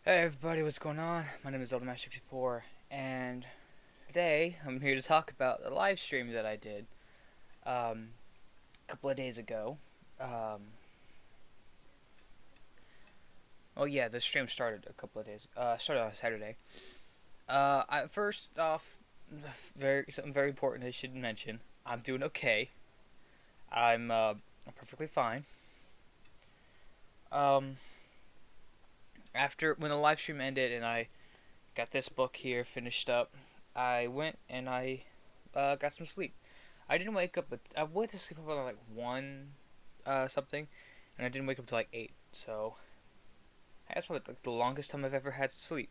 Hey everybody, what's going on? My name is Zelda64, and today I'm here to talk about the live stream that I did a couple of days ago. Um, oh yeah, the stream started a couple of days. Started on Saturday. First off, something very important I should mention. I'm doing okay. I'm perfectly fine. Um, After when the live stream ended and I got this book here finished up, I went and I got some sleep. I didn't wake up. I went to sleep about like one something, and I didn't wake up till like 8. So that's probably like the longest time I've ever had to sleep.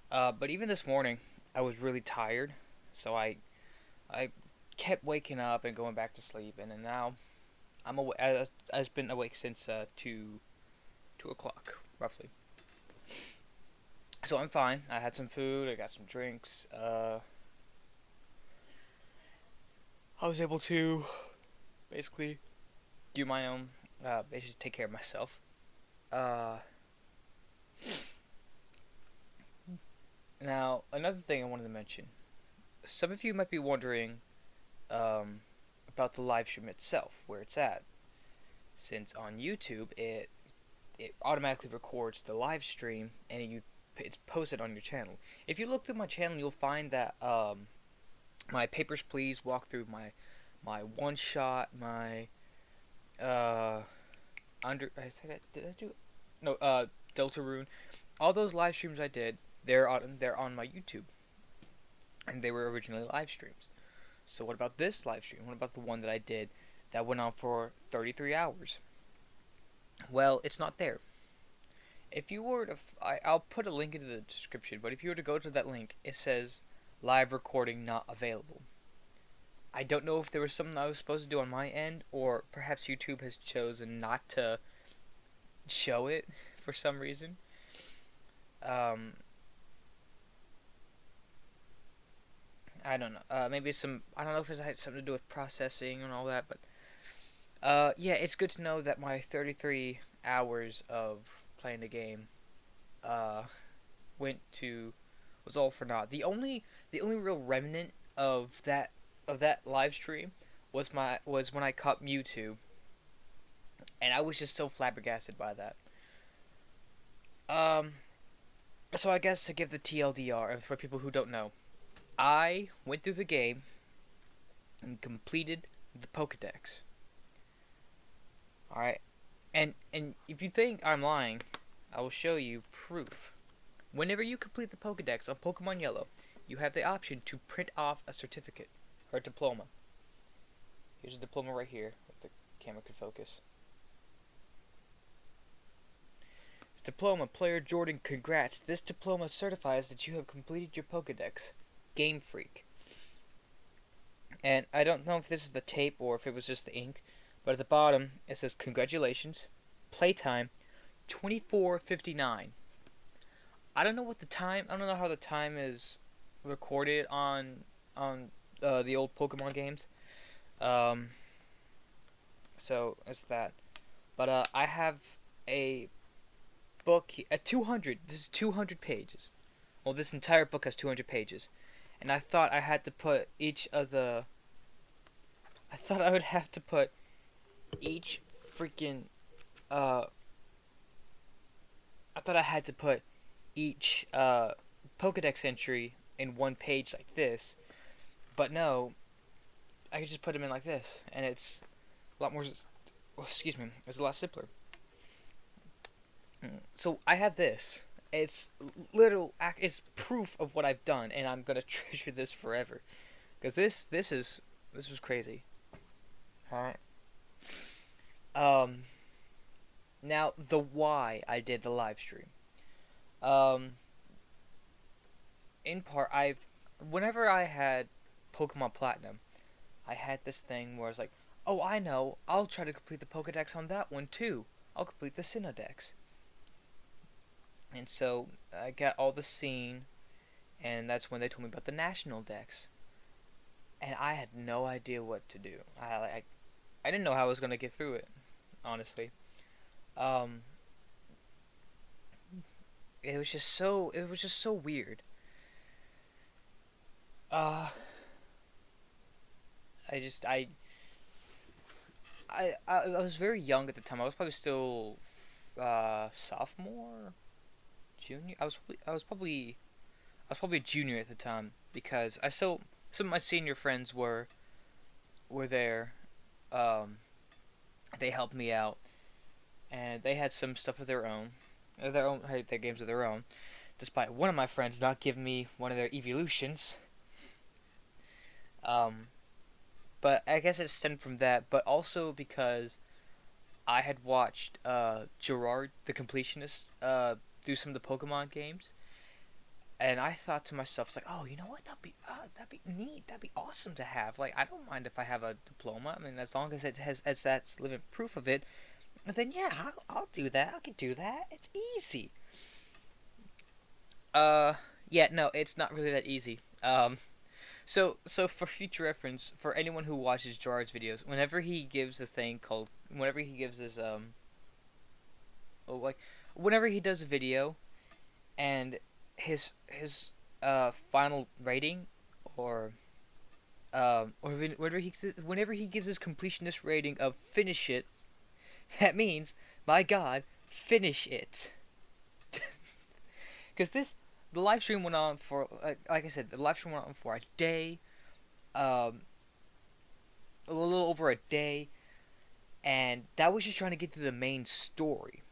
But even this morning, I was really tired, so I kept waking up and going back to sleep, and then now I've been awake since 2 o'clock roughly. So I'm fine. I had some food. I got some drinks. I was able to basically do my own. Basically take care of myself. Uh, Now, another thing I wanted to mention. Some of you might be wondering um, about the live stream itself, where it's at. Since on YouTube, it automatically records the live stream and it's posted on your channel. If you look through my channel, you'll find that my Papers, Please walkthrough, my one shot, my uh, I think did I do no Deltarune, all those live streams I did. They're on my YouTube, and they were originally live streams. So what about this live stream? What about the one that I did that went on for 33 hours? Well, it's not there. If you were to, I'll put a link into the description, but if you were to go to that link, it says live recording not available. I don't know if there was something I was supposed to do on my end, or perhaps YouTube has chosen not to show it for some reason. Um, I don't know. Maybe I don't know if it had something to do with processing and all that, but yeah, it's good to know that my 33 hours of playing the game uh, went to was all for naught. The only real remnant of that live stream was when I caught Mewtwo, and I was just so flabbergasted by that. Um, so I guess to give the TLDR and for people who don't know, I went through the game and completed the Pokedex. All right, and if you think I'm lying, I will show you proof. Whenever you complete the Pokedex on Pokemon Yellow, you have the option to print off a certificate or a diploma. Here's a diploma right here, if the camera could focus. This diploma, Player Jordan, congrats. This diploma certifies that you have completed your Pokedex. Game Freak. And I don't know if this is the tape or if it was just the ink, but at the bottom it says congratulations, playtime 24:59. I don't know what the time. I don't know how the time is recorded on the old Pokemon games. Um, so it's that. But I have a book at 200. This is 200 pages. Well, this entire book has 200 pages, and I thought I had to put each of the. I thought I would have to put each freaking. Uh, I thought I had to put each Pokedex entry in one page like this, but no, I could just put them in like this, and it's a lot more. Excuse me, it's a lot simpler. So I have this. It's literal. It's proof of what I've done, and I'm gonna treasure this forever, because this was crazy. All right. Um. Now the why I did the live stream. Um. In part, whenever I had Pokemon Platinum, I had this thing where I was like, oh, I know, I'll try to complete the Pokedex on that one too. I'll complete the Synodex. And so I got all the scene, and that's when they told me about the National Dex. And I had no idea what to do. I didn't know how I was going to get through it, honestly. Um, it was just so weird. Uh, I just I was very young at the time. I was probably still sophomore, junior. I was probably a junior at the time because I still some of my senior friends were there. Um, they helped me out, and they had some stuff of their own had their games of their own. Despite one of my friends not giving me one of their evolutions. Um, but I guess it stemmed from that, but also because I had watched Gerard the completionist do some of the Pokemon games, and I thought to myself, it's like, oh, you know what? That'd be neat. That'd be awesome to have. Like, I don't mind if I have a diploma. I mean, as long as it has as that's living proof of it, then yeah, I'll do that. I can do that. It's easy. Uh, yeah, no, it's not really that easy. So for future reference, for anyone who watches Gerard's videos, whenever he gives his oh, like, whenever he does a video and his final rating or whenever he gives his completionist rating of finish it, that means my God, finish it. Because the live stream went on for like I said, the live stream went on for a day, um, a little over a day, and that was just trying to get to the main story,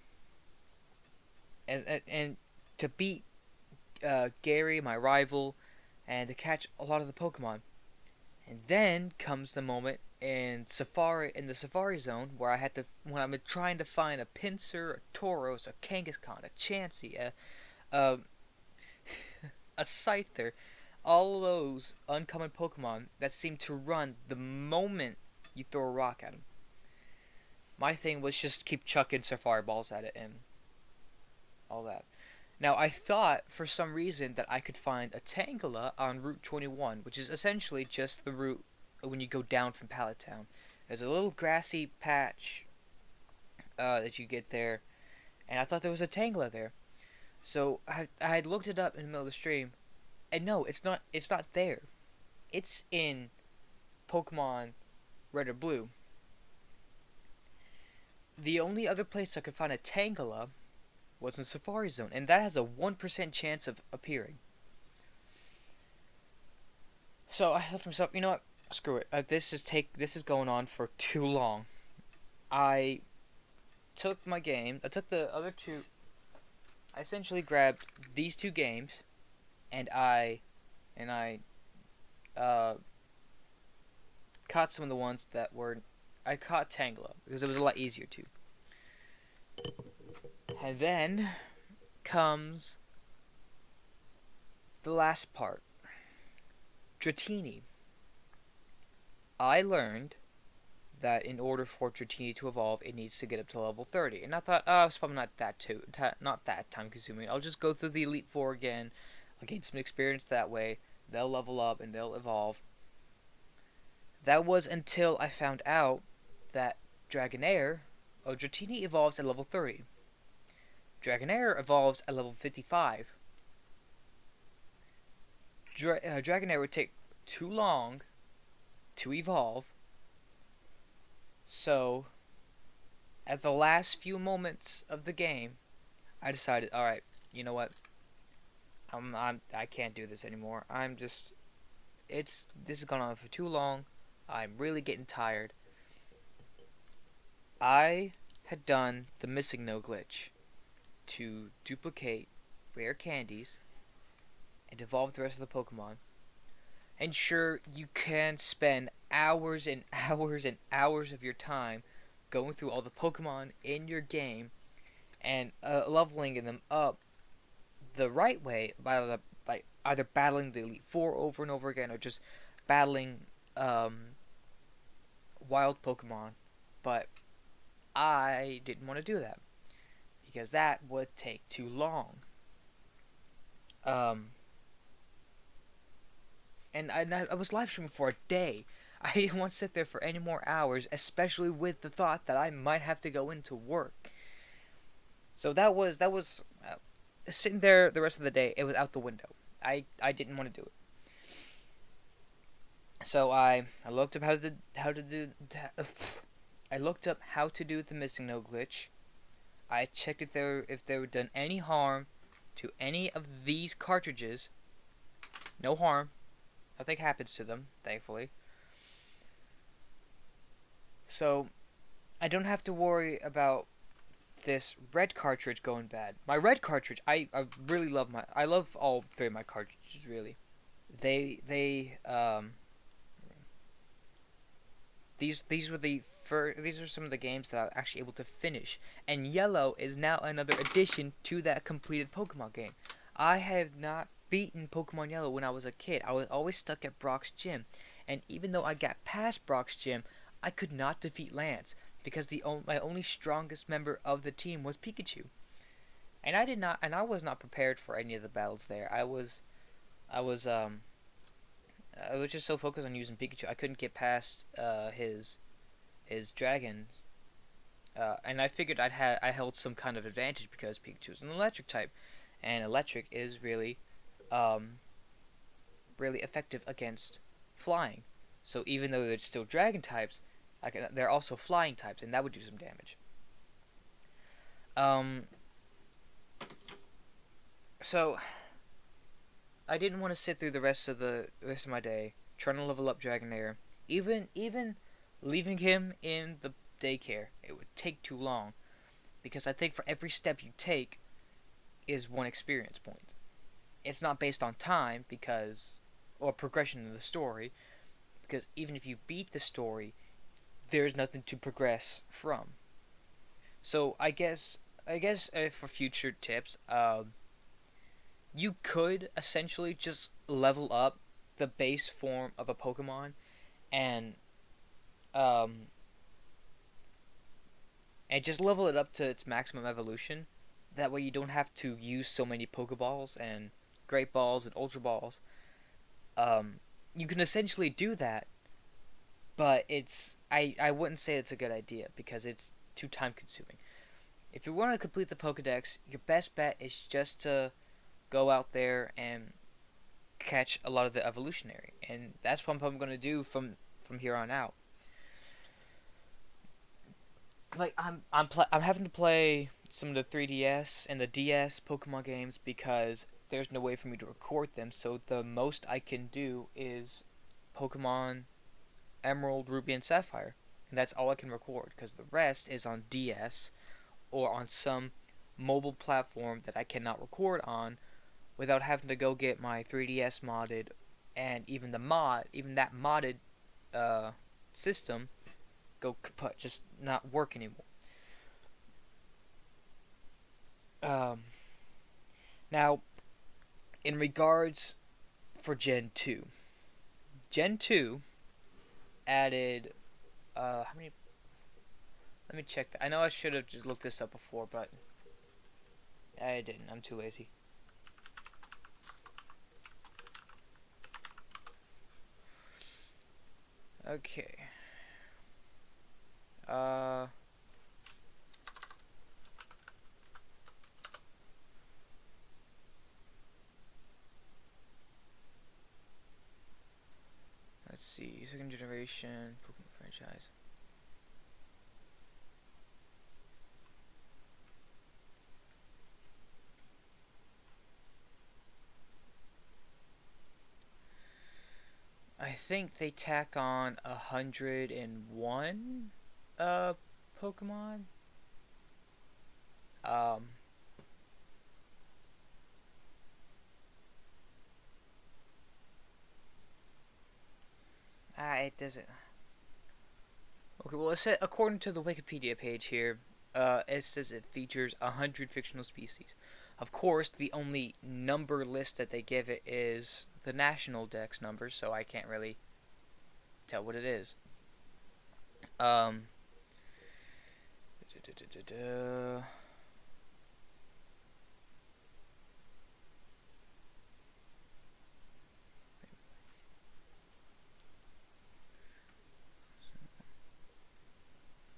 and to beat Gary, my rival, and to catch a lot of the Pokemon. And then comes the moment in the Safari Zone where when I'm trying to find a Pinsir, a Tauros, a Kangaskhan, a Chansey, a a Scyther, all of those uncommon Pokemon that seem to run the moment you throw a rock at them. My thing was just keep chucking Safari balls at it and all that. Now, I thought for some reason that I could find a Tangela on Route 21, which is essentially just the route when you go down from Pallet Town. There's a little grassy patch that you get there, and I thought there was a Tangela there. So I had looked it up in the middle of the stream, and no, it's not there. It's in Pokemon Red or Blue. The only other place I could find a Tangela was in Safari Zone, and that has a 1% chance of appearing. So I thought to myself, you know what? Screw it. This is going on for too long. I took my game. I took the other two. I essentially grabbed these two games, and I caught some of the ones that were. I caught Tangela because it was a lot easier to. And then comes the last part. Dratini. I learned that in order for Dratini to evolve, it needs to get up to level 30. And I thought, oh, it's probably not that time consuming. I'll just go through the Elite Four again. I'll gain some experience that way. They'll level up and they'll evolve. That was until I found out that Dratini evolves at level 30. Dragonair evolves at level 55. Dragonair would take too long to evolve, so at the last few moments of the game, I decided, all right, you know what? I can't do this anymore. This has gone on for too long. I'm really getting tired. I had done the missing no glitch to duplicate rare candies and evolve the rest of the Pokemon. And sure, you can spend hours and hours and hours of your time going through all the Pokemon in your game and leveling them up the right way by either battling the Elite Four over and over again or just battling wild Pokemon. But I didn't want to do that because that would take too long. Um, and I was live streaming for a day. I didn't want to sit there for any more hours, especially with the thought that I might have to go into work. So that was sitting there the rest of the day. It was out the window. I didn't want to do it. So I looked up how to do I looked up how to do the missing no glitch. I checked if they were done any harm to any of these cartridges. No harm. Nothing happens to them, thankfully. So I don't have to worry about this red cartridge going bad. My red cartridge, I really love I love all three of my cartridges really. They these were these are some of the games that I was actually able to finish. And Yellow is now another addition to that completed Pokemon game. I have not beaten Pokemon Yellow when I was a kid. I was always stuck at Brock's gym. And even though I got past Brock's gym, I could not defeat Lance because my only strongest member of the team was Pikachu. And I was not prepared for any of the battles there. I was I was just so focused on using Pikachu. I couldn't get past his dragons, and I figured I held some kind of advantage because Pikachu is an electric type, and electric is um, really effective against flying. So even though they're still dragon types, they're also flying types, and that would do some damage. Um, so I didn't want to sit through the rest of my day trying to level up Dragonair. Even leaving him in the daycare, it would take too long because I think for every step you take is one experience point. It's not based on time because or progression in the story because even if you beat the story, there's nothing to progress from. So I guess for future tips, you could essentially just level up the base form of a Pokemon and um and just level it up to its maximum evolution. That way you don't have to use so many Pokeballs and Great Balls and Ultra Balls. Um, you can essentially do that, but I wouldn't say it's a good idea because it's too time consuming. If you want to complete the Pokedex, your best bet is just to go out there and catch a lot of the evolutionary, and that's what I'm going to do from here on out. Like I'm having to play some of the 3DS and the DS Pokemon games because there's no way for me to record them. So the most I can do is Pokemon Emerald, Ruby, and Sapphire, and that's all I can record because the rest is on DS or on some mobile platform that I cannot record on without having to go get my 3DS modded and even that modded uh, system go kaput, just not work anymore. Um, Now, in regards for Gen 2 added how many? Let me check that. I know I should have just looked this up before, but I didn't. I'm too lazy. Okay. Uh, let's see. Second generation Pokemon franchise. I think they tack on 101 uh Pokemon. Um it doesn't. Okay, well it said according to the Wikipedia page here, it says it features 100 fictional species. Of course, the only number list that they give it is the national dex numbers, so I can't really tell what it is. Um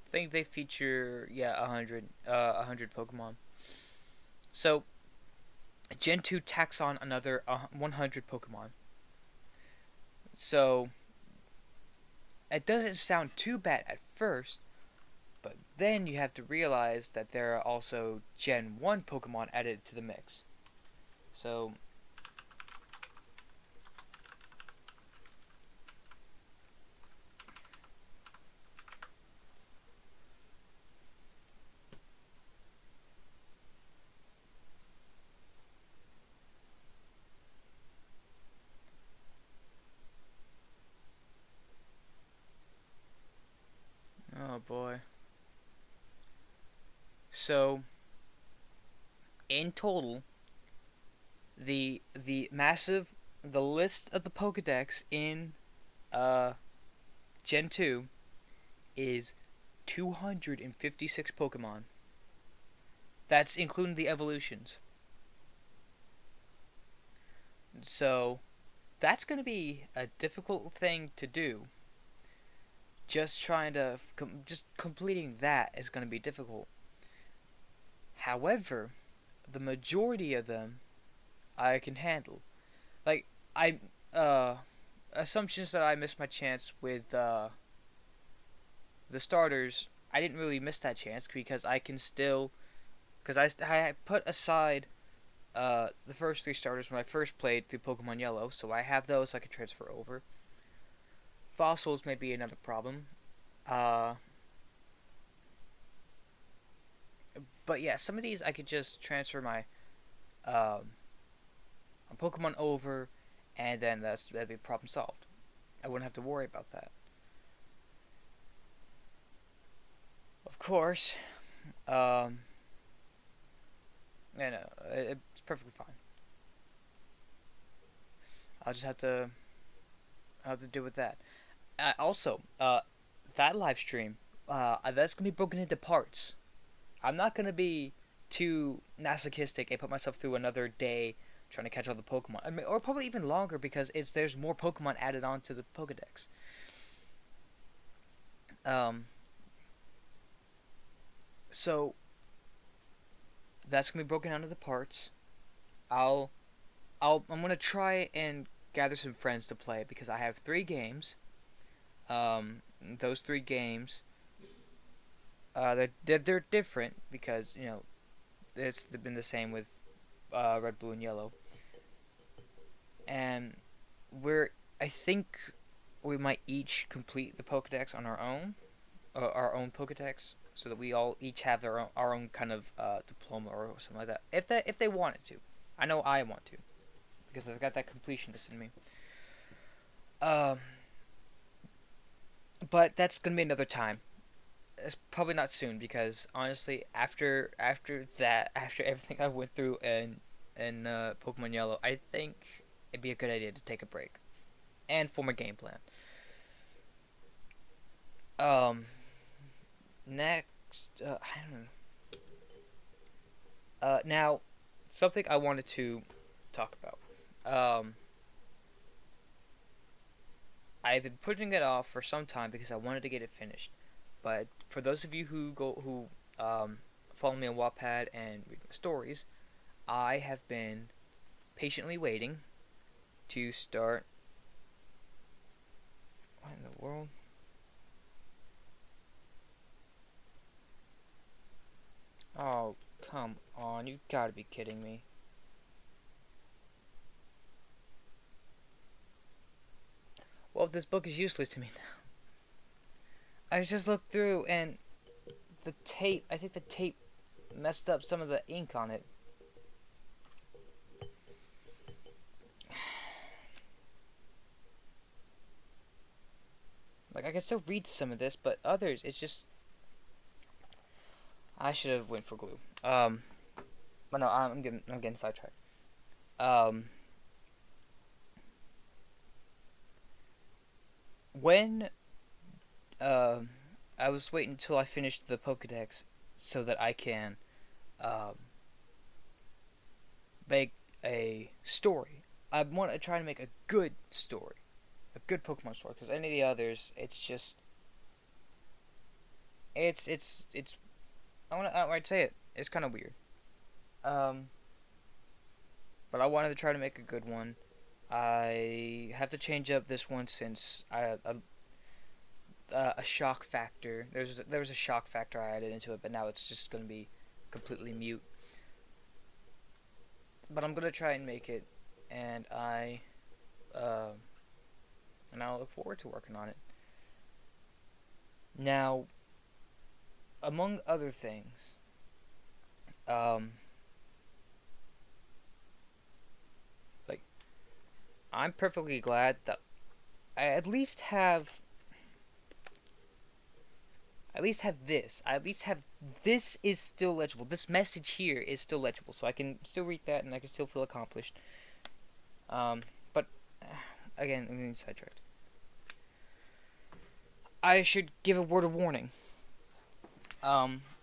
I think they feature 100 100 Pokemon. So Gen 2 tacks on another 100 Pokemon. So it doesn't sound too bad at first, but then you have to realize that there are also Gen 1 Pokemon added to the mix. So oh boy. So in total, the list of the Pokedex in uh Gen 2 is 256 Pokemon. That's including the evolutions. So that's going to be a difficult thing to do. Just trying to just completing that is going to be difficult. However, the majority of them I can handle. Like I assumptions that I missed my chance with the starters. I didn't really miss that chance because I can still because I put aside the first three starters when I first played through Pokemon Yellow, so I have those I can transfer over. Fossils may be another problem. Uh, but yeah, some of these I could just transfer um, my Pokemon over, and then that'd be problem solved. I wouldn't have to worry about that. Of course, um, you know, it's perfectly fine. I'll just have to deal with that. Also, that live stream, that's gonna be broken into parts. I'm not gonna be too masochistic and put myself through another day trying to catch all the Pokemon, I mean, or probably even longer because there's more Pokemon added onto the Pokedex. Um, so that's gonna be broken down into parts. I'll I'm gonna try and gather some friends to play because I have 3 games. Those 3 games, they're different because it's been the same with red, blue, and yellow, and I think we might each complete the Pokedex on our own Pokedex, so that we all each have our own kind of diploma or something like that. If they wanted to, I know I want to because I've got that completionist in me. Um, but that's gonna be another time. It's probably not soon because honestly, after everything I went through in Pokemon Yellow, I think it'd be a good idea to take a break and form a game plan. Um, next, I don't know. Now, something I wanted to talk about. Um, I've been putting it off for some time because I wanted to get it finished. But for those of you who follow me on Wattpad and read my stories, I have been patiently waiting to start. What in the world? Oh, come on! You gotta be kidding me. Well, this book is useless to me now. I just looked through and the tape. I think the tape messed up some of the ink on it. Like I can still read some of this, but others, it's just I should have went for glue. But no, I'm getting sidetracked. Um, when uh, I was waiting until I finished the Pokedex so that I can um, make a story. I want to try to make a good story, a good Pokemon story, because any of the others, it's just it's I want to outright say it. It's kind of weird. Um, but I wanted to try to make a good one. I have to change up this one since a shock factor. There was a shock factor I added into it, but now it's just gonna be completely mute. But I'm gonna try and make it, and uh, I look forward to working on it. Now, among other things, um, like I'm perfectly glad that I at least have this. I at least have this is still legible. This message here is still legible, so I can still read that and I can still feel accomplished. But again, I'm getting sidetracked. I should give a word of warning.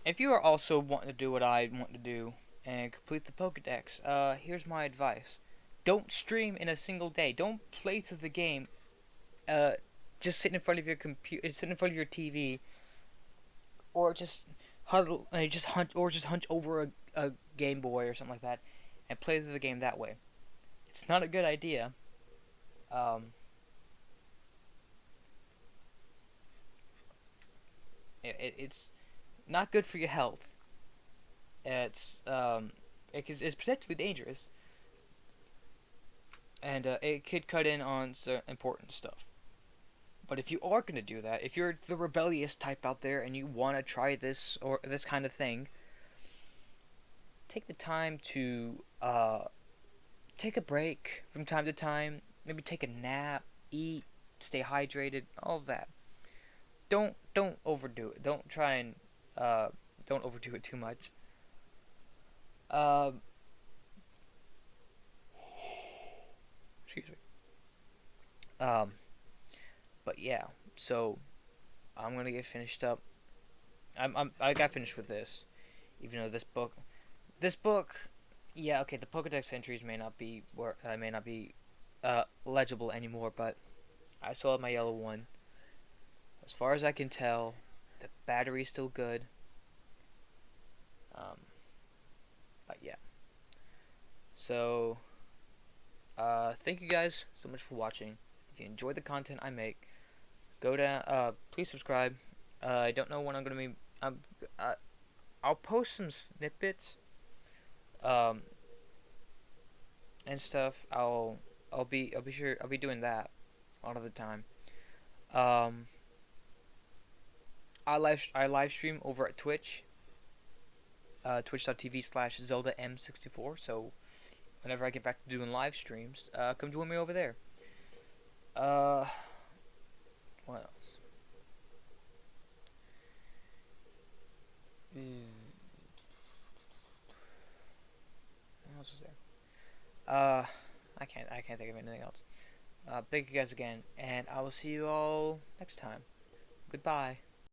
If you are also wanting to do what I want to do and complete the Pokedex, here's my advice: don't stream in a single day. Don't play through the game. Uh, just sit in front of your computer, sit in front of your TV, or just huddle, just hunch over a Game Boy or something like that, and play through the game that way. It's not a good idea. Um, it's not good for your health. It's potentially dangerous, and it could cut in on some important stuff. But if you are gonna do that, if you're the rebellious type out there and you want to try this or this kind of thing, take the time to take a break from time to time. Maybe take a nap, eat, stay hydrated, all of that. Don't overdo it. Don't try and uh, don't overdo it too much. Um, Excuse me. Um, but yeah, so I'm gonna get finished up. I got finished with this, even though this book, yeah, okay, the Pokedex entries may not be legible anymore, but I still have my yellow one. As far as I can tell, the battery's still good. Um, but yeah, so thank you guys so much for watching. If you enjoy the content I make, go down. Please subscribe. I don't know when I'm gonna be. Uh, I'll post some snippets, um, and stuff. I'll be sure I'll be doing that a lot of the time. Um, I live stream over at Twitch. Twitch.tv/ZeldaM64. So whenever I get back to doing live streams, come join me over there. Uh, what else? What else is there? I can't think of anything else. Thank you guys again, and I will see you all next time. Goodbye.